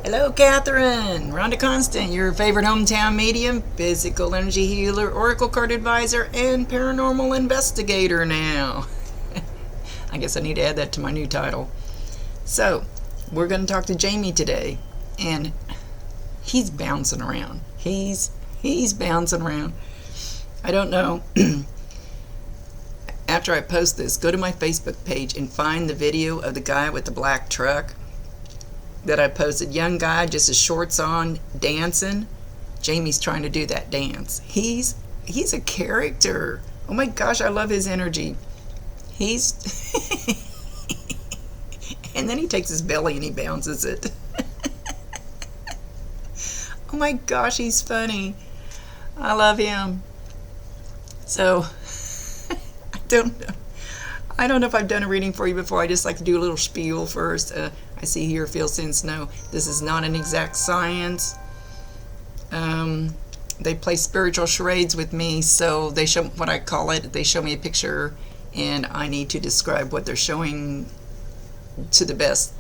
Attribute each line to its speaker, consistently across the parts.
Speaker 1: Hello, Kathryn. Rhonda Constant, your favorite hometown medium, physical energy healer, oracle card advisor, and paranormal investigator now. I guess I need to add that to my new title. So, we're going to talk to Jamie today, and he's bouncing around. He's bouncing around. I don't know. After I post this, go to my Facebook page and find the video of the guy with the black truck that I posted. Young guy, just his shorts on, dancing. Jamie's trying to do that dance. He's a character. Oh my gosh, I love his energy. He's and then he takes his belly and he bounces it. Oh my gosh, he's funny. I love him. So I don't know if I've done a reading for you before. I just like to do a little spiel first. I see here, feel, sense, know. This is not an exact science. They play spiritual charades with me, so they show what I call it. They show me a picture, and I need to describe what they're showing to the best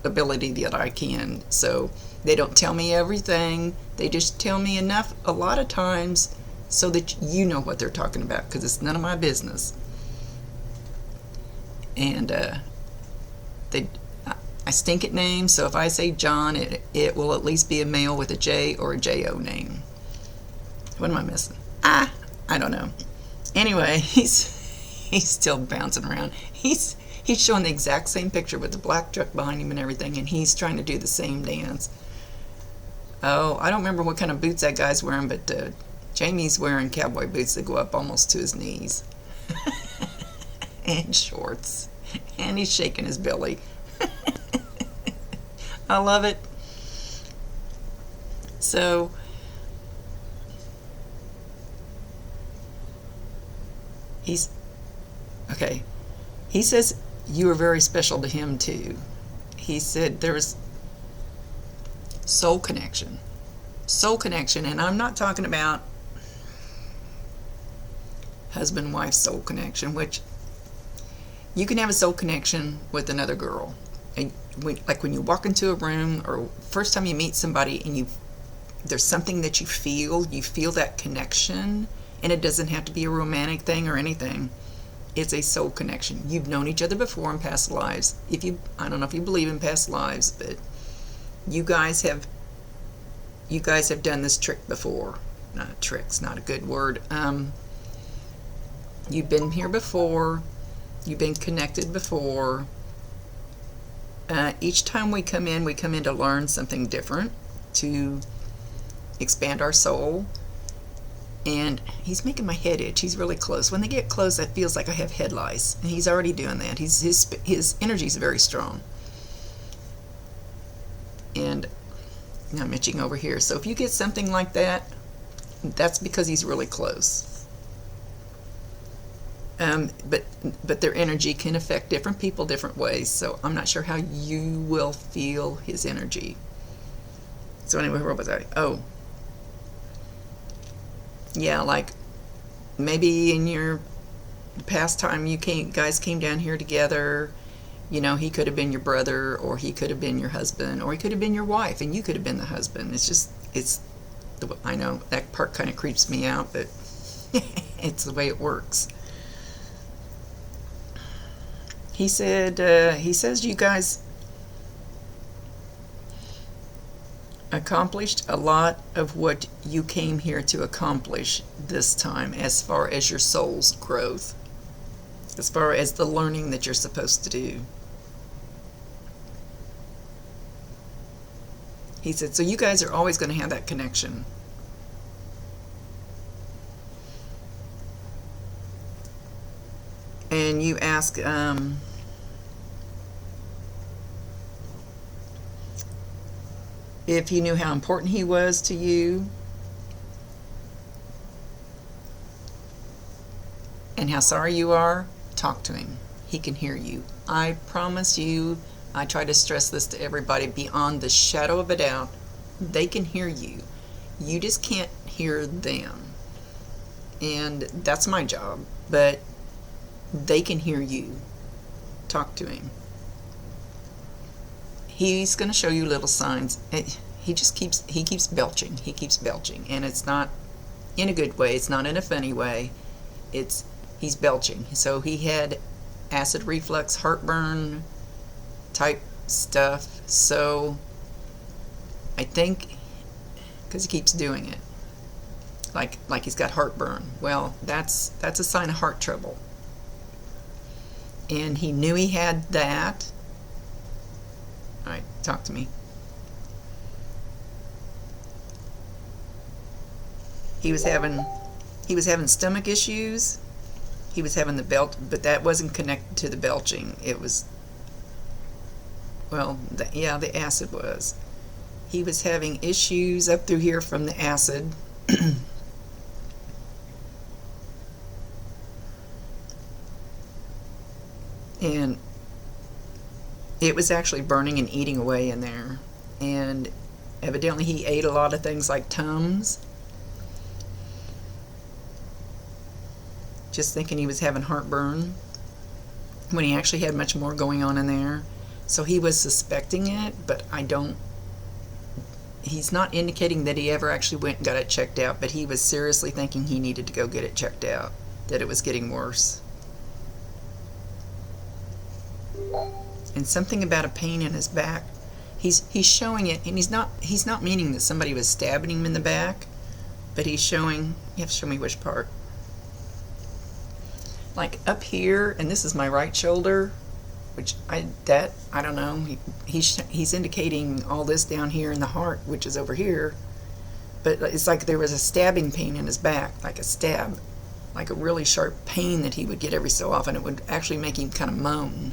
Speaker 1: ability that I can. So they don't tell me everything. They just tell me enough a lot of times so that you know what they're talking about, because it's none of my business. And I stink at names, so if I say John, it will at least be a male with a J or a J-O name. What am I missing? I don't know. Anyway, he's still bouncing around. He's showing the exact same picture with the black truck behind him and everything, and he's trying to do the same dance. Oh, I don't remember what kind of boots that guy's wearing, but Jamie's wearing cowboy boots that go up almost to his knees. And shorts. And he's shaking his belly. I love it. So, okay. He says you are very special to him too. He said there was soul connection. Soul connection, and I'm not talking about husband-wife soul connection, which you can have a soul connection with another girl. And like when you walk into a room or first time you meet somebody and there's something that you feel that connection, and it doesn't have to be a romantic thing or anything. It's a soul connection. You've known each other before in past lives. I don't know if you believe in past lives, but you guys have done this trick before. Trick's not a good word. You've been here before. You've been connected before. Each time we come in to learn something different, to expand our soul. And he's making my head itch. He's really close. When they get close, it feels like I have head lice. And he's already doing that. His energy is very strong. And now I'm itching over here. So if you get something like that, that's because he's really close. But their energy can affect different people different ways, so I'm not sure how you will feel his energy. So anyway, where was I? Oh. Yeah, like maybe in your past time guys came down here together, he could have been your brother, or he could have been your husband, or he could have been your wife, and you could have been the husband. I know that part kind of creeps me out, but it's the way it works. He says you guys accomplished a lot of what you came here to accomplish this time, as far as your soul's growth, as far as the learning that you're supposed to do. He said, so you guys are always going to have that connection. And you ask, if you knew how important he was to you and how sorry you are, talk to him. He can hear you. I promise you, I try to stress this to everybody beyond the shadow of a doubt. They can hear you. You just can't hear them. And that's my job. But they can hear you. Talk to him. he's going to show you little signs. He keeps belching. He keeps belching, and it's not in a good way. It's not in a funny way. He's belching. So he had acid reflux, heartburn type stuff. So I think because he keeps doing it, like he's got heartburn. Well, that's a sign of heart trouble. And he knew he had that. All right, talk to me. He was having stomach issues. He was having the belch, but that wasn't connected to the belching. It was, well, the acid was. He was having issues up through here from the acid. And it was actually burning and eating away in there. And evidently he ate a lot of things like Tums, just thinking he was having heartburn when he actually had much more going on in there. So he was suspecting it, but he's not indicating that he ever actually went and got it checked out, but he was seriously thinking he needed to go get it checked out, that it was getting worse. And something about a pain in his back. He's showing it, and he's not meaning that somebody was stabbing him in the back, but he's showing. You have to show me which part. Like up here, and this is my right shoulder, which I don't know. He's indicating all this down here in the heart, which is over here, but it's like there was a stabbing pain in his back, like a stab, like a really sharp pain that he would get every so often. It would actually make him kind of moan.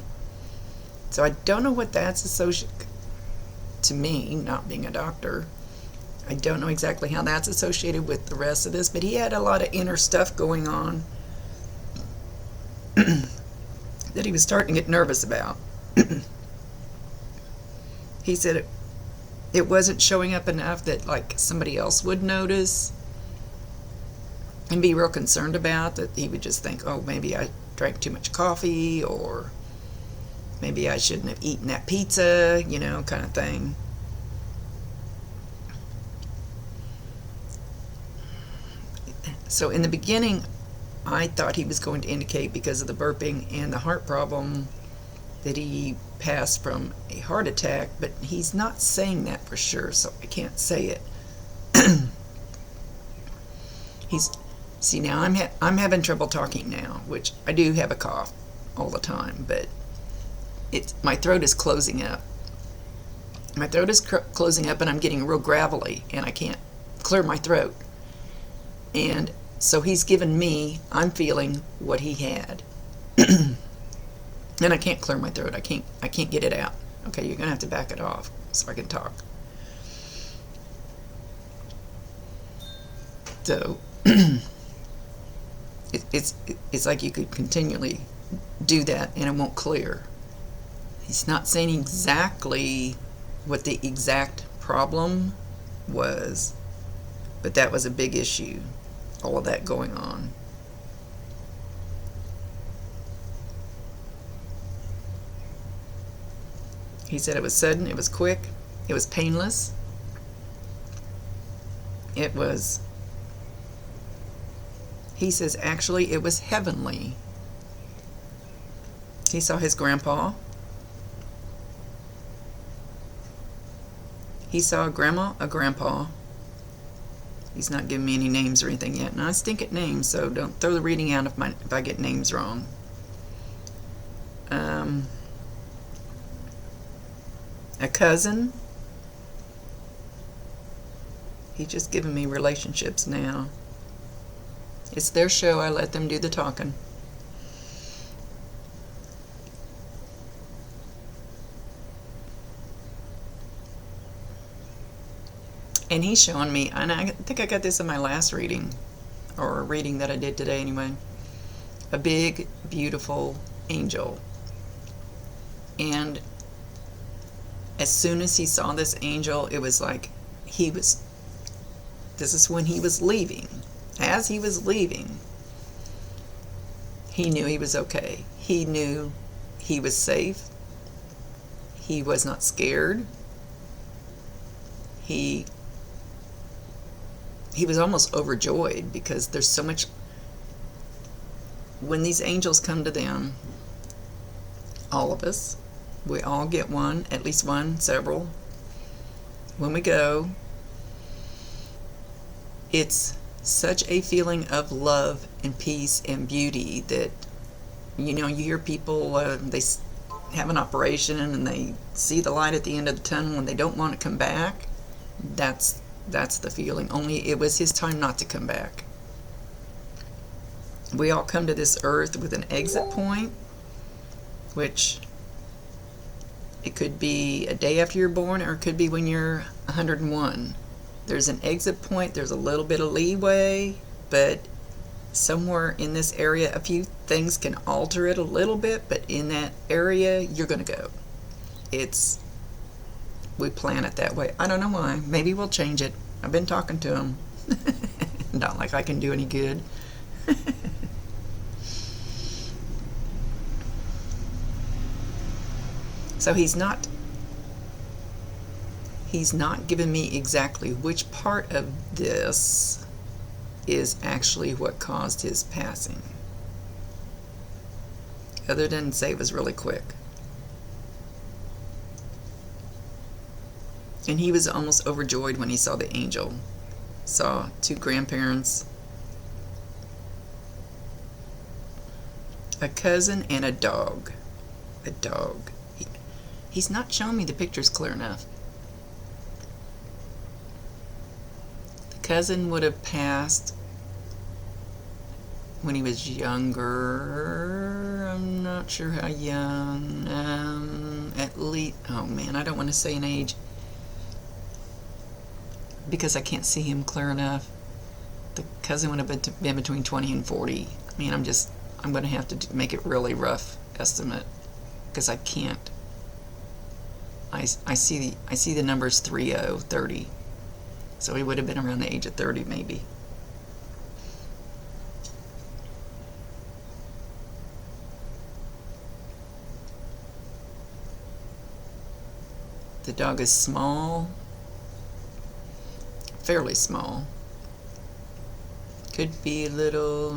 Speaker 1: So I don't know what that's associated, to me, not being a doctor. I don't know exactly how that's associated with the rest of this, but he had a lot of inner stuff going on that he was starting to get nervous about. He said it wasn't showing up enough that like somebody else would notice and be real concerned about, that he would just think, oh, maybe I drank too much coffee, or maybe I shouldn't have eaten that pizza, kind of thing. So in the beginning, I thought he was going to indicate, because of the burping and the heart problem, that he passed from a heart attack, but he's not saying that for sure, so I can't say it. See, now I'm having trouble talking now, which I do have a cough all the time, but my throat is closing up. My throat is closing up, and I'm getting real gravelly, and I can't clear my throat. And so he's given me, I'm feeling what he had. And I can't clear my throat. I can't get it out. Okay, you're gonna have to back it off so I can talk. So it's like you could continually do that and it won't clear. He's not saying exactly what the exact problem was, but that was a big issue, all of that going on. He said it was sudden, it was quick, it was painless, he says actually it was heavenly. He saw his grandpa. He saw a grandma, a grandpa. He's not giving me any names or anything yet. And I stink at names, so don't throw the reading out if I get names wrong. A cousin. He's just giving me relationships now. It's their show. I let them do the talking. And he's showing me, and I think I got this in my last reading, or a reading that I did today anyway, a big, beautiful angel. And as soon as he saw this angel, it was like this is when he was leaving. As he was leaving, he knew he was okay. He knew he was safe. He was not scared. He was almost overjoyed because there's so much. When these angels come to them, all of us, we all get one, at least one, several. When we go, it's such a feeling of love and peace and beauty that, you hear people, they have an operation and they see the light at the end of the tunnel and they don't want to come back. That's the feeling. Only it was his time not to come back. We all come to this earth with an exit point, which it could be a day after you're born, or it could be when you're 101. There's an exit point. There's a little bit of leeway, but somewhere in this area, a few things can alter it a little bit, but in that area, you're going to go. We plan it that way. I don't know why. Maybe we'll change it. I've been talking to him. Not like I can do any good. So he's not given me exactly which part of this is actually what caused his passing, other than say it was really quick. And he was almost overjoyed when he saw the angel. Saw two grandparents, a cousin, and a dog. A dog. He's not showing me the pictures clear enough. The cousin would have passed when he was younger. I'm not sure how young. At least, oh man, I don't want to say an age because I can't see him clear enough. The cousin would have been between 20 and 40. I mean, I'm going to have to make it really rough estimate because I can't. I see the numbers 30. So he would have been around the age of 30 maybe. The dog is small, fairly small. Could be a little,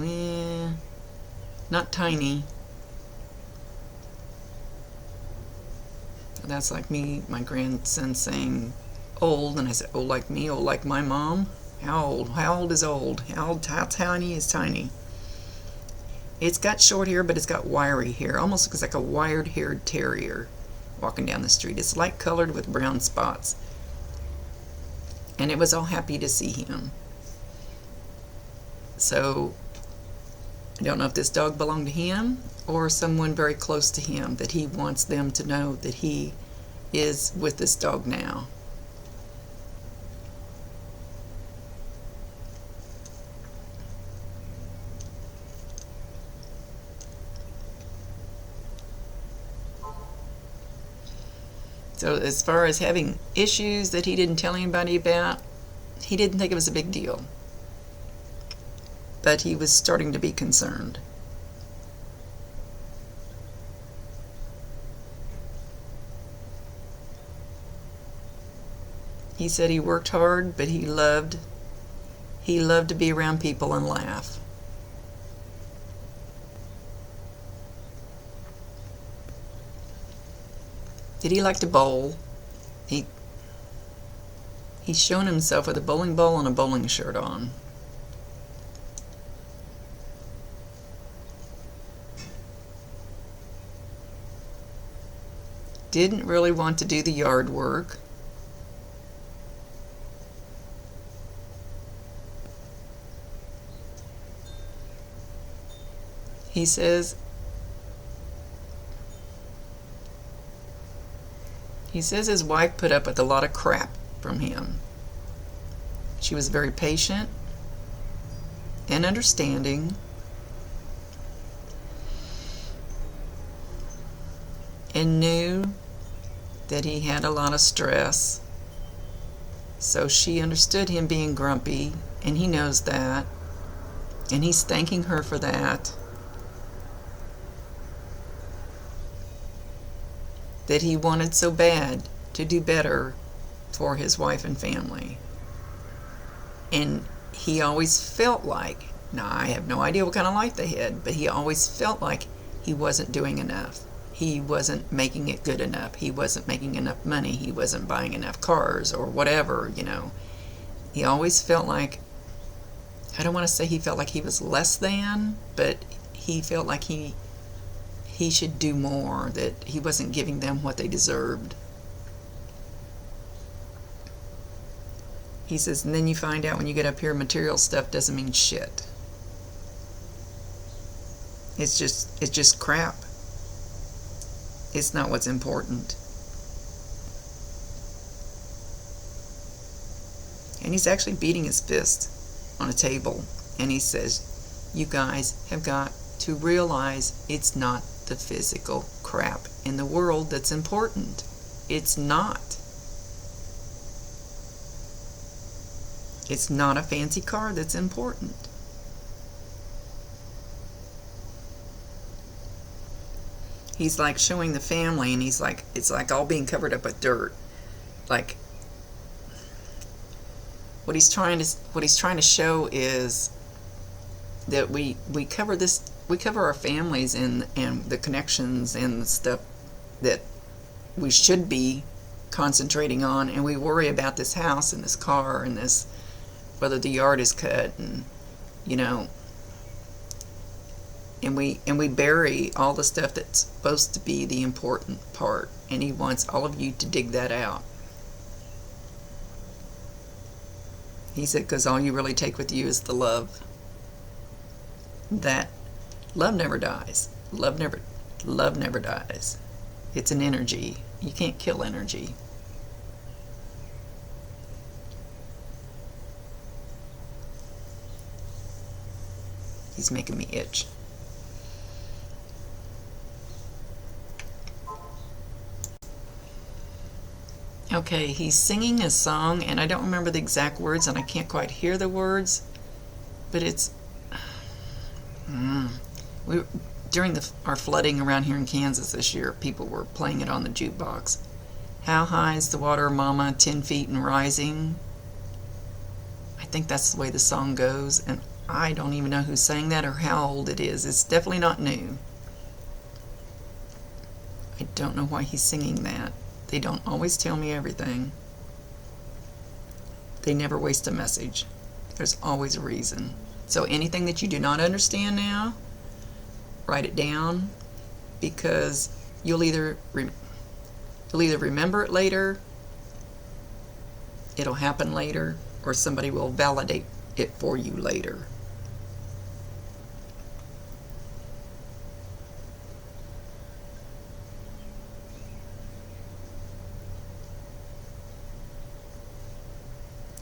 Speaker 1: not tiny. That's like me, my grandson saying old, and I said, old like me, old like my mom. How old? How old is old? How tiny is tiny? It's got short hair, but it's got wiry hair. Almost looks like a wired-haired terrier walking down the street. It's light colored with brown spots. And it was all happy to see him. So I don't know if this dog belonged to him or someone very close to him, that he wants them to know that he is with this dog now. So as far as having issues that he didn't tell anybody about, he didn't think it was a big deal. But he was starting to be concerned. He said he worked hard, but he loved to be around people and laugh. Did he like to bowl? He's shown himself with a bowling ball and a bowling shirt on. Didn't really want to do the yard work. He says his wife put up with a lot of crap from him. She was very patient and understanding, and knew that he had a lot of stress. So she understood him being grumpy, and he knows that, and he's thanking her for that. that he wanted so bad to do better for his wife and family. And he always felt like, now I have no idea what kind of life they had, but he always felt like he wasn't doing enough. He wasn't making it good enough. He wasn't making enough money. He wasn't buying enough cars or whatever, you know. He always felt like, I don't want to say he felt like he was less than, but he felt like he should do more, that he wasn't giving them what they deserved. He says, and then you find out when you get up here, material stuff doesn't mean shit. It's just crap. It's not what's important. And he's actually beating his fist on a table. And he says, you guys have got to realize it's not the physical crap in the world that's important. It's not. It's not a fancy car that's important. He's like showing the family, and he's like, it's like all being covered up with dirt. Like, what he's trying to show is that we cover our families and the connections and the stuff that we should be concentrating on, and we worry about this house and this car and this, whether the yard is cut, and you know, and we bury all the stuff that's supposed to be the important part, and he wants all of you to dig that out. He said, because all you really take with you is the love. That love never dies. Love never dies. It's an energy. You can't kill energy. He's making me itch. Okay, he's singing a song, and I don't remember the exact words, and I can't quite hear the words, but it's during our flooding around here in Kansas this year, people were playing it on the jukebox. How high is the water, mama? 10 feet and rising. I think that's the way the song goes, and I don't even know who sang that or how old it is. It's definitely not new. I don't know why he's singing that. They don't always tell me everything. They never waste a message. There's always a reason. So anything that you do not understand now, write it down, because you'll either remember it later, it'll happen later, or somebody will validate it for you later.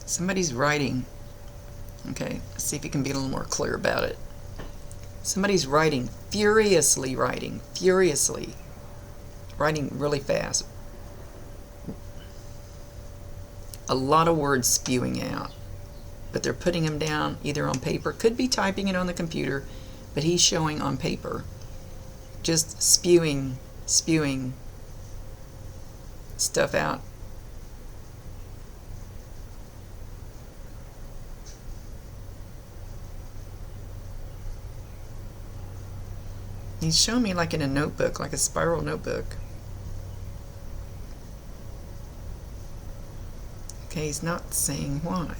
Speaker 1: Somebody's writing. Okay, let's see if you can be a little more clear about it. Somebody's writing furiously, writing really fast. A lot of words spewing out, but they're putting them down either on paper, could be typing it on the computer, but he's showing on paper, just spewing stuff out. He's showing me like in a notebook, like a spiral notebook. Okay, he's not saying why.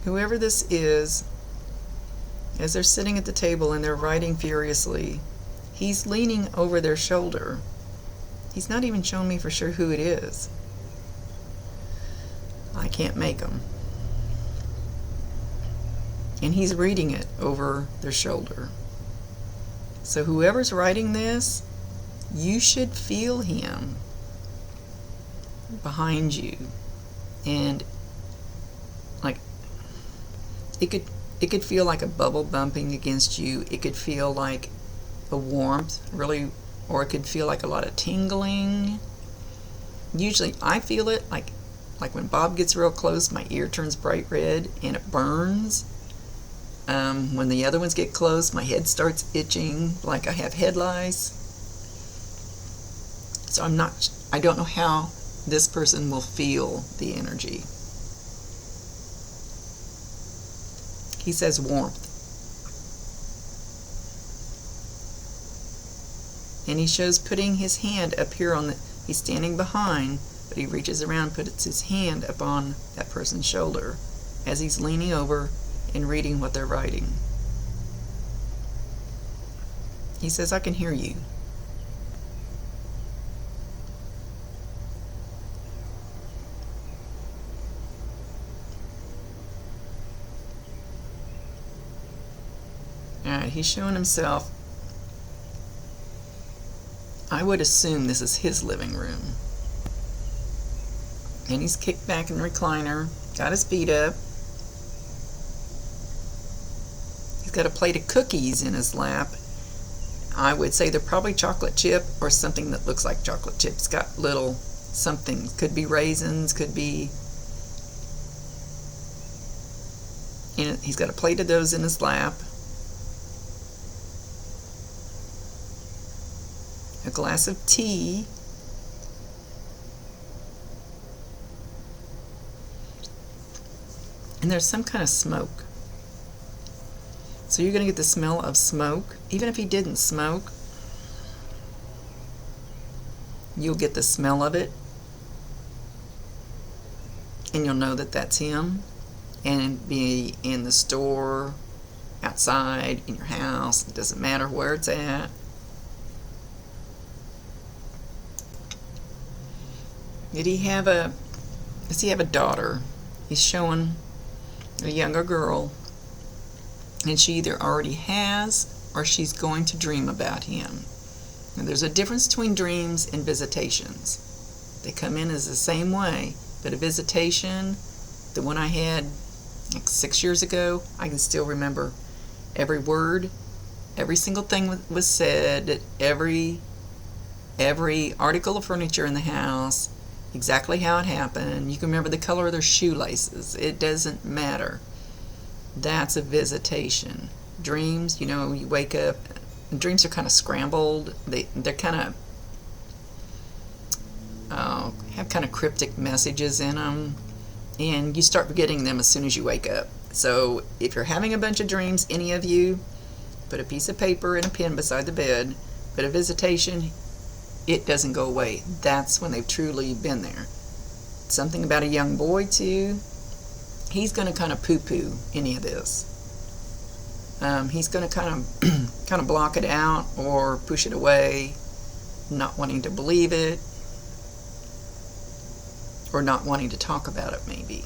Speaker 1: Whoever this is, as they're sitting at the table and they're writing furiously, he's leaning over their shoulder. He's not even showing me for sure who it is. I can't make them. And he's reading it over their shoulder. So whoever's writing this, you should feel him behind you. And like it could feel like a bubble bumping against you. It could feel like a warmth, really, or it could feel like a lot of tingling. Usually I feel it like when Bob gets real close, my ear turns bright red and it burns. When the other ones get close, my head starts itching like I have head lice. So I don't know how this person will feel the energy. He says warmth. And he shows putting his hand up here he's standing behind, but he reaches around, puts his hand up on that person's shoulder as he's leaning over and reading what they're writing. He says, I can hear you. Alright, he's showing himself. I would assume this is his living room. And he's kicked back in the recliner, got his feet up. He's got a plate of cookies in his lap. I would say they're probably chocolate chip or something that looks like chocolate chip. It's got little something. Could be raisins, could be... And he's got a plate of those in his lap. A glass of tea. And there's some kind of smoke. So you're going to get the smell of smoke. Even if he didn't smoke, you'll get the smell of it. And you'll know that that's him. And be in the store, outside, in your house. It doesn't matter where it's at. Does he have a daughter? He's showing a younger girl, and she either already has or she's going to dream about him. Now, there's a difference between dreams and visitations. They come in as the same way, but a visitation, the one I had like 6 years ago, I can still remember every word, every single thing was said, every article of furniture in the house, exactly how it happened. You can remember the color of their shoelaces. It doesn't matter. That's a visitation. Dreams, you wake up, and dreams are kind of scrambled. They're kind of have kind of cryptic messages in them, and you start forgetting them as soon as you wake up. So if you're having a bunch of dreams, any of you, put a piece of paper and a pen beside the bed. But a visitation, it doesn't go away. That's when they've truly been there. Something about a young boy too. He's going to kind of poo-poo any of this. He's going to kind of block it out or push it away, not wanting to believe it, or not wanting to talk about it maybe.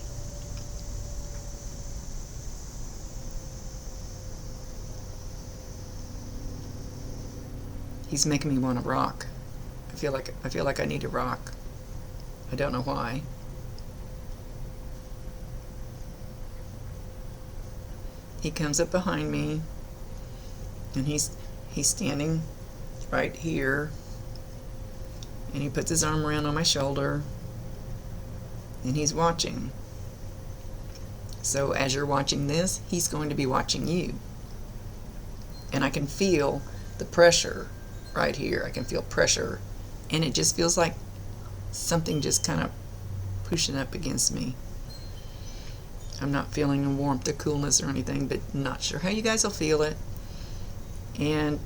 Speaker 1: He's making me want to rock. I feel like I need to rock. I don't know why. He comes up behind me, and he's standing right here, and he puts his arm around on my shoulder, and he's watching. So as you're watching this, he's going to be watching you. And I can feel the pressure right here. I can feel pressure, and it just feels like something just kind of pushing up against me. I'm not feeling a warmth or coolness or anything, but not sure how you guys will feel it. And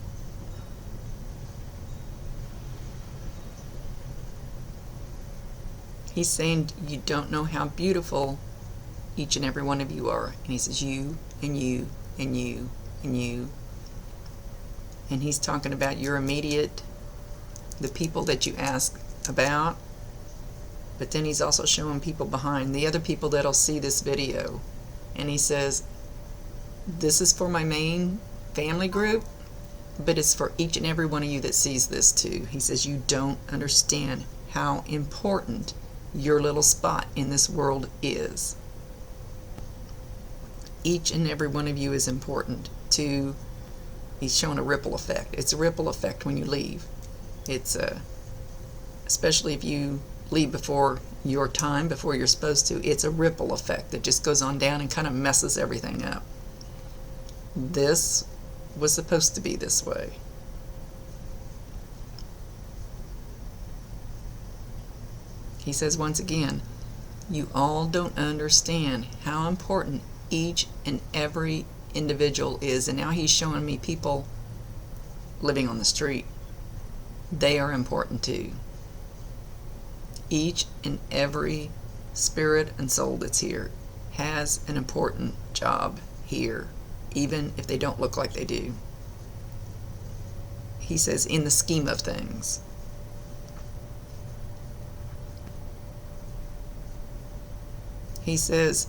Speaker 1: he's saying you don't know how beautiful each and every one of you are. And he says you and you and you and you. And he's talking about your immediate, the people that you ask about. But then he's also showing people behind, the other people that'll see this video. And he says, this is for my main family group, but it's for each and every one of you that sees this too. He says, you don't understand how important your little spot in this world is. Each and every one of you is important to, he's showing a ripple effect. It's a ripple effect when you leave. It's especially if you leave before your time, before you're supposed to, it's a ripple effect that just goes on down and kind of messes everything up. This was supposed to be this way. He says once again, you all don't understand how important each and every individual is. And now he's showing me people living on the street. They are important too. Each and every spirit and soul that's here has an important job here, even if they don't look like they do. He says, in the scheme of things. He says,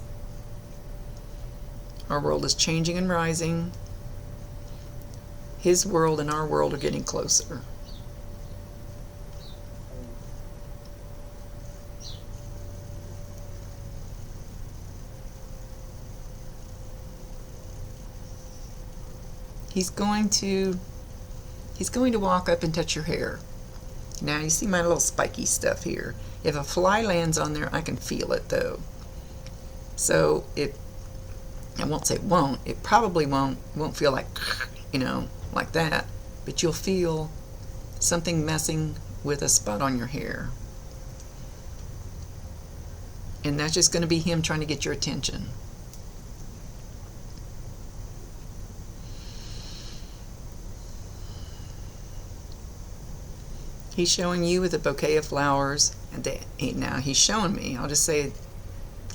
Speaker 1: our world is changing and rising. His world and our world are getting closer. He's going to walk up and touch your hair. Now you see my little spiky stuff here. If a fly lands on there, I can feel it though. So I won't say it won't. It probably won't feel like, like that. But you'll feel something messing with a spot on your hair. And that's just going to be him trying to get your attention. He's showing you with a bouquet of flowers. And now he's showing me, I'll just say,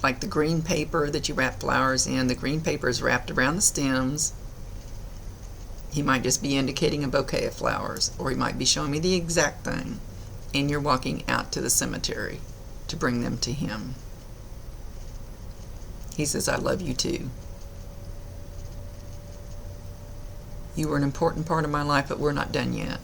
Speaker 1: like the green paper that you wrap flowers in. The green paper is wrapped around the stems. He might just be indicating a bouquet of flowers, or he might be showing me the exact thing. And you're walking out to the cemetery to bring them to him. He says, I love you too. You were an important part of my life, but we're not done yet.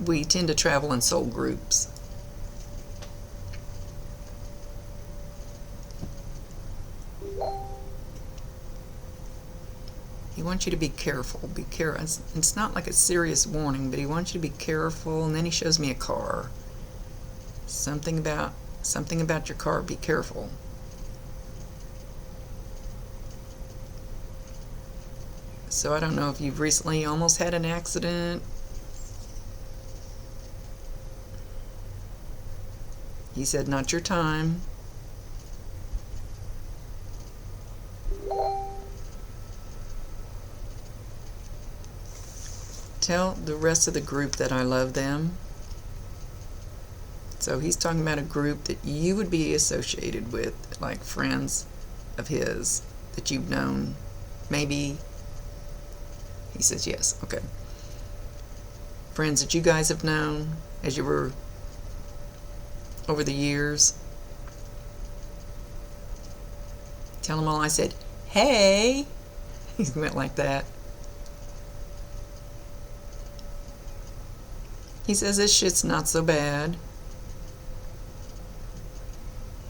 Speaker 1: We tend to travel in soul groups. He wants you to be careful. Be careful. It's not like a serious warning, but he wants you to be careful. And then he shows me a car. Something about your car. Be careful. So I don't know if you've recently almost had an accident. He said, not your time. Tell the rest of the group that I love them. So he's talking about a group that you would be associated with, like friends of his that you've known. Maybe. He says yes. Okay. Friends that you guys have known as you were over the years. Tell them all I said, hey. He went like that. He says this shit's not so bad.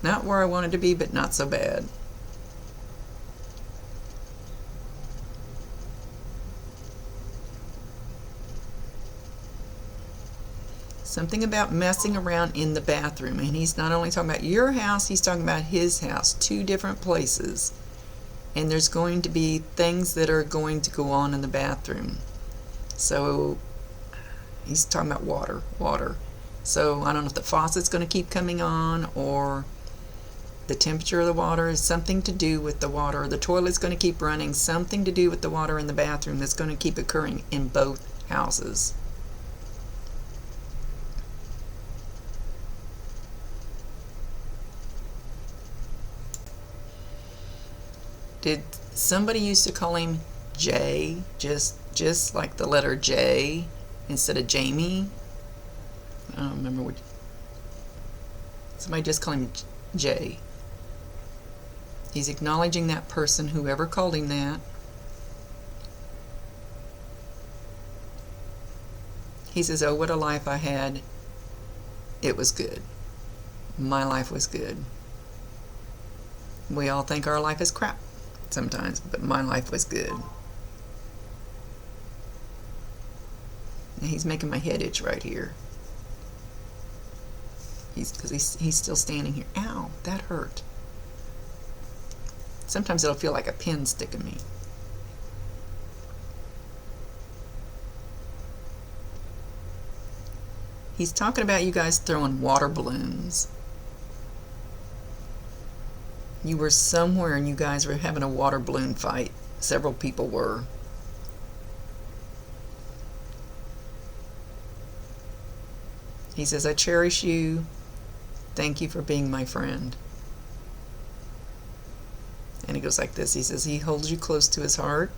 Speaker 1: Not where I wanted to be, but not so bad. Something about messing around in the bathroom. And he's not only talking about your house, he's talking about his house. 2 different places. And there's going to be things that are going to go on in the bathroom. So he's talking about water. So I don't know if the faucet's going to keep coming on, or the temperature of the water is something to do with the water. The toilet's going to keep running. Something to do with the water in the bathroom that's going to keep occurring in both houses. Did somebody used to call him Jay, just like the letter J instead of Jamie? I don't remember what. Somebody just called him Jay. He's acknowledging that person, whoever called him that. He says, oh, what a life I had. It was good. My life was good. We all think our life is crap sometimes, but my life was good. And he's making my head itch right here. He's still standing here. Ow, that hurt. Sometimes it'll feel like a pin sticking me. He's talking about you guys throwing water balloons. You were somewhere and you guys were having a water balloon fight. Several people were. He says, I cherish you. Thank you for being my friend. And he goes like this. He says, he holds you close to his heart.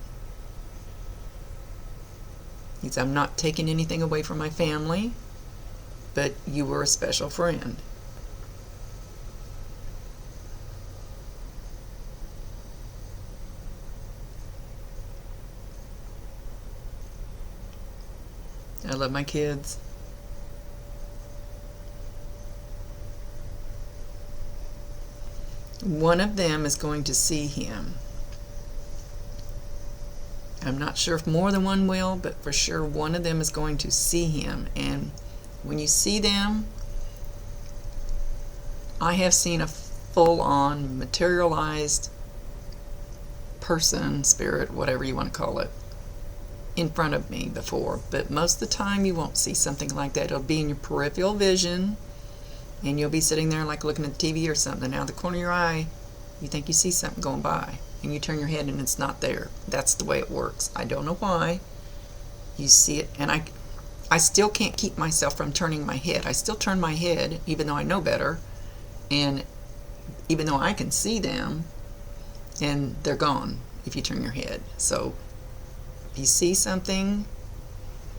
Speaker 1: He says, I'm not taking anything away from my family, but you were a special friend. I love my kids. One of them is going to see him. I'm not sure if more than one will, but for sure one of them is going to see him. And when you see them, I have seen a full-on materialized person, spirit, whatever you want to call it, in front of me before. But most of the time you won't see something like that. It'll be in your peripheral vision, and you'll be sitting there like looking at the TV or something. Out of the corner of your eye, you think you see something going by, and you turn your head and it's not there. That's the way it works. I don't know why. You see it, and I still can't keep myself from turning my head. I still turn my head, even though I know better, and even though I can see them, and they're gone if you turn your head. So if you see something,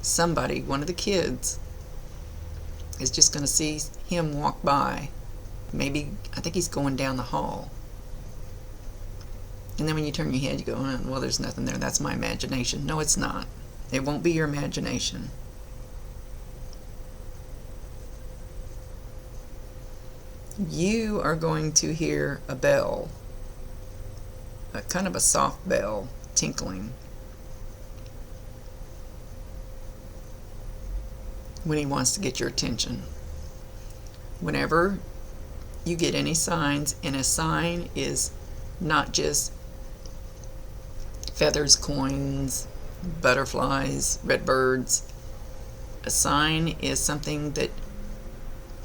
Speaker 1: somebody, one of the kids, is just going to see him walk by. Maybe, I think he's going down the hall. And then when you turn your head, you go, oh, well, there's nothing there. That's my imagination. No, it's not. It won't be your imagination. You are going to hear a bell, a kind of a soft bell tinkling, when he wants to get your attention. Whenever you get any signs, and a sign is not just feathers, coins, butterflies, red birds. A sign is something that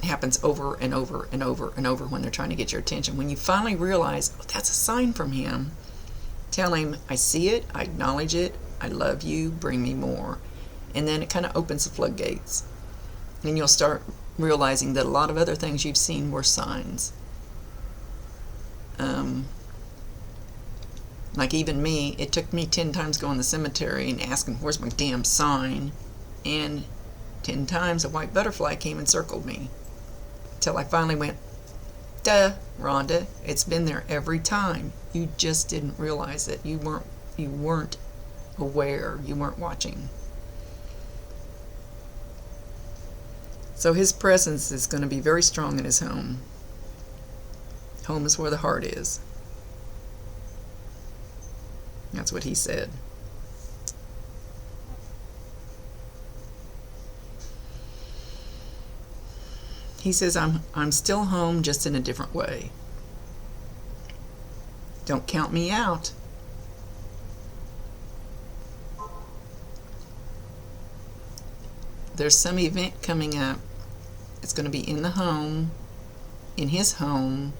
Speaker 1: happens over and over and over and over when they're trying to get your attention. When you finally realize, oh, that's a sign from him, tell him, I see it, I acknowledge it, I love you, bring me more. And then it kind of opens the floodgates. And you'll start realizing that a lot of other things you've seen were signs. Like even me, it took me 10 times going to the cemetery and asking, where's my damn sign? And 10 times a white butterfly came and circled me. Till I finally went, duh, Rhonda, it's been there every time. You just didn't realize it. You weren't aware. You weren't watching. So his presence is going to be very strong in his home. Home is where the heart is. That's what he said. He says, I'm still home, just in a different way. Don't count me out. There's some event coming up. It's going to be in the home, in his home.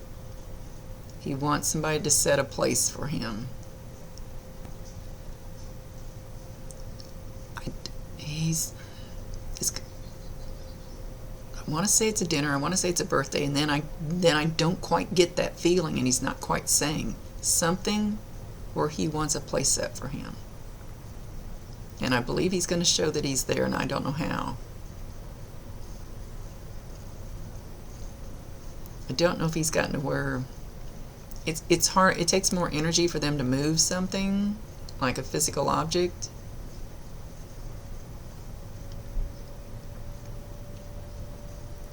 Speaker 1: He wants somebody to set a place for him. I want to say it's a dinner, I want to say it's a birthday, and then I don't quite get that feeling, and he's not quite saying something where he wants a place set for him. And I believe he's going to show that he's there, and I don't know how. I don't know if he's gotten to where it's hard. It takes more energy for them to move something, like a physical object.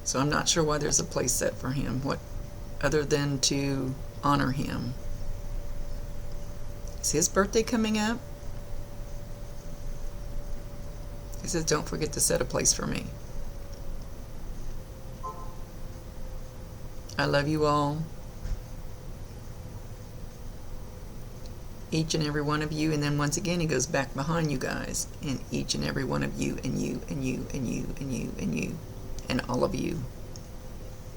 Speaker 1: So I'm not sure why there's a place set for him, what other than to honor him. Is his birthday coming up? He says, don't forget to set a place for me. I love you all. Each and every one of you. And then once again, he goes back behind you guys. And each and every one of you, and you, and you, and you, and you, and you, and all of you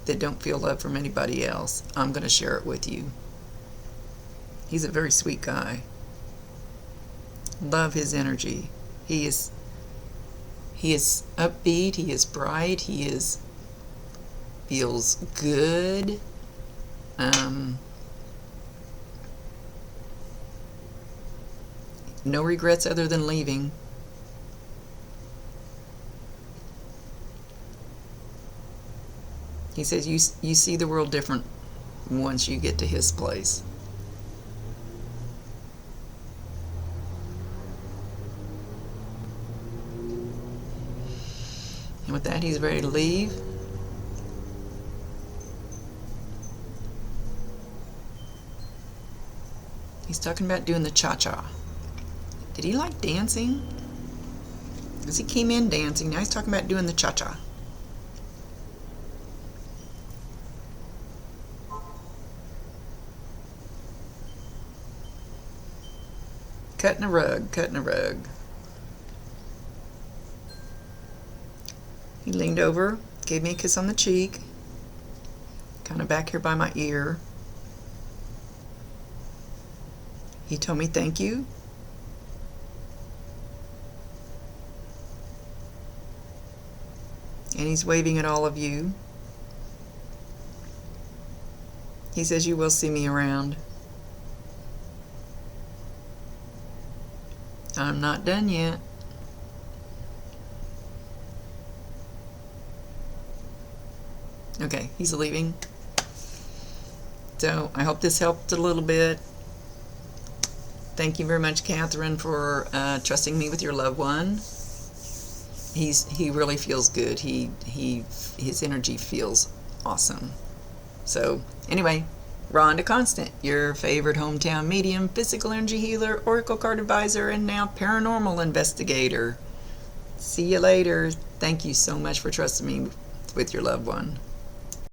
Speaker 1: that don't feel love from anybody else, I'm going to share it with you. He's a very sweet guy. Love his energy. He is upbeat, he is bright, feels good. No regrets other than leaving. He says you see the world different once you get to his place. And with that, he's ready to leave. He's talking about doing the cha-cha. Did he like dancing? Because he came in dancing. Now he's talking about doing the cha-cha. Cutting a rug, cutting a rug. He leaned over, gave me a kiss on the cheek, kind of back here by my ear. He told me thank you. And he's waving at all of you. He says you will see me around. I'm not done yet. Okay, he's leaving. So I hope this helped a little bit. Thank you very much, Kathryn, for trusting me with your loved one. He really feels good. His energy feels awesome. So anyway, Rhonda Constant, your favorite hometown medium, physical energy healer, oracle card advisor, and now paranormal investigator. See you later. Thank you so much for trusting me with your loved one.